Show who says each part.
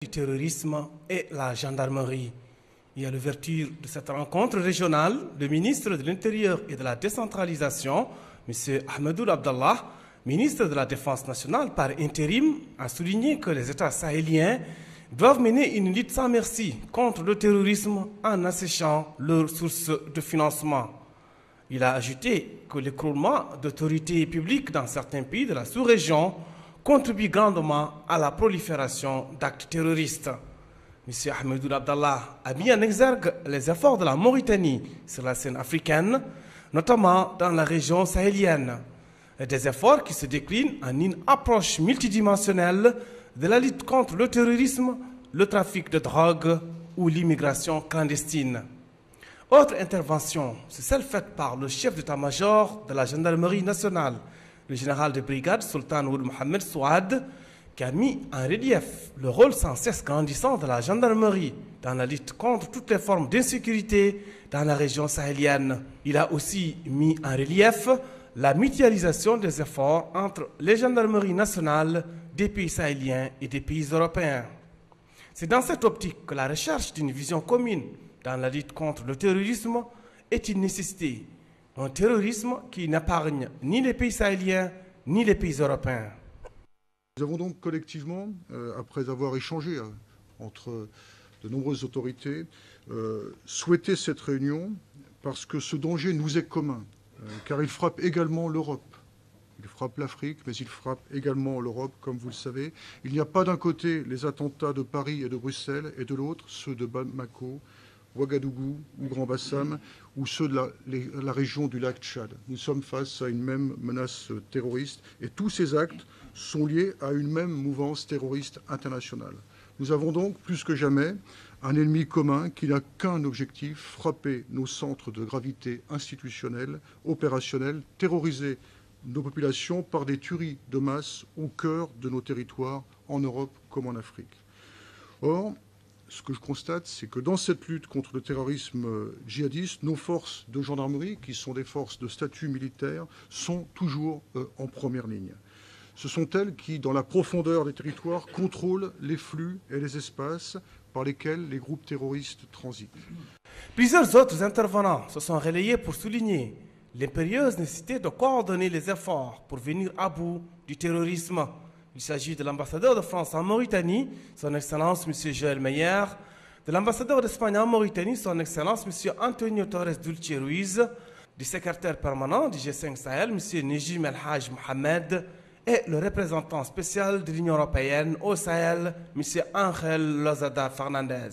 Speaker 1: Du terrorisme et la gendarmerie. Et à l'ouverture de cette rencontre régionale, le ministre de l'Intérieur et de la Décentralisation, M. Ahmedoul Abdallah, ministre de la Défense nationale par intérim, a souligné que les États sahéliens doivent mener une lutte sans merci contre le terrorisme en asséchant leurs sources de financement. Il a ajouté que l'écroulement d'autorités publiques dans certains pays de la sous-région contribue grandement à la prolifération d'actes terroristes. M. Ahmedoul Abdallah a mis en exergue les efforts de la Mauritanie sur la scène africaine, notamment dans la région sahélienne. Des efforts qui se déclinent en une approche multidimensionnelle de la lutte contre le terrorisme, le trafic de drogue ou l'immigration clandestine. Autre intervention, c'est celle faite par le chef d'état-major de la gendarmerie nationale, le général de brigade Sultan Ould Mohamed Souad, qui a mis en relief le rôle sans cesse grandissant de la gendarmerie dans la lutte contre toutes les formes d'insécurité dans la région sahélienne. Il a aussi mis en relief la mutualisation des efforts entre les gendarmeries nationales des pays sahéliens et des pays européens. C'est dans cette optique que la recherche d'une vision commune dans la lutte contre le terrorisme est une nécessité. Un terrorisme qui n'épargne ni les pays sahéliens ni les pays européens.
Speaker 2: Nous avons donc collectivement, après avoir échangé entre de nombreuses autorités, souhaité cette réunion parce que ce danger nous est commun, car il frappe également l'Europe. Il frappe l'Afrique, mais il frappe également l'Europe, comme vous le savez. Il n'y a pas d'un côté les attentats de Paris et de Bruxelles, et de l'autre ceux de Bamako, Ouagadougou ou Grand Bassam, ou ceux de la région du lac Tchad. Nous sommes face à une même menace terroriste, et tous ces actes sont liés à une même mouvance terroriste internationale. Nous avons donc, plus que jamais, un ennemi commun qui n'a qu'un objectif, frapper nos centres de gravité institutionnels, opérationnels, terroriser nos populations par des tueries de masse au cœur de nos territoires, en Europe comme en Afrique. Or, ce que je constate, c'est que dans cette lutte contre le terrorisme djihadiste, nos forces de gendarmerie, qui sont des forces de statut militaire, sont toujours en première ligne. Ce sont elles qui, dans la profondeur des territoires, contrôlent les flux et les espaces par lesquels les groupes terroristes transitent.
Speaker 1: Plusieurs autres intervenants se sont relayés pour souligner l'impérieuse nécessité de coordonner les efforts pour venir à bout du terrorisme. Il s'agit de l'ambassadeur de France en Mauritanie, son Excellence M. Joël Meyer, de l'ambassadeur d'Espagne en Mauritanie, son Excellence M. Antonio Torres Dulce Ruiz, du secrétaire permanent du G5 Sahel, M. Nejim El Haj Mohamed, et le représentant spécial de l'Union européenne au Sahel, M. Ángel Lozada Fernandez.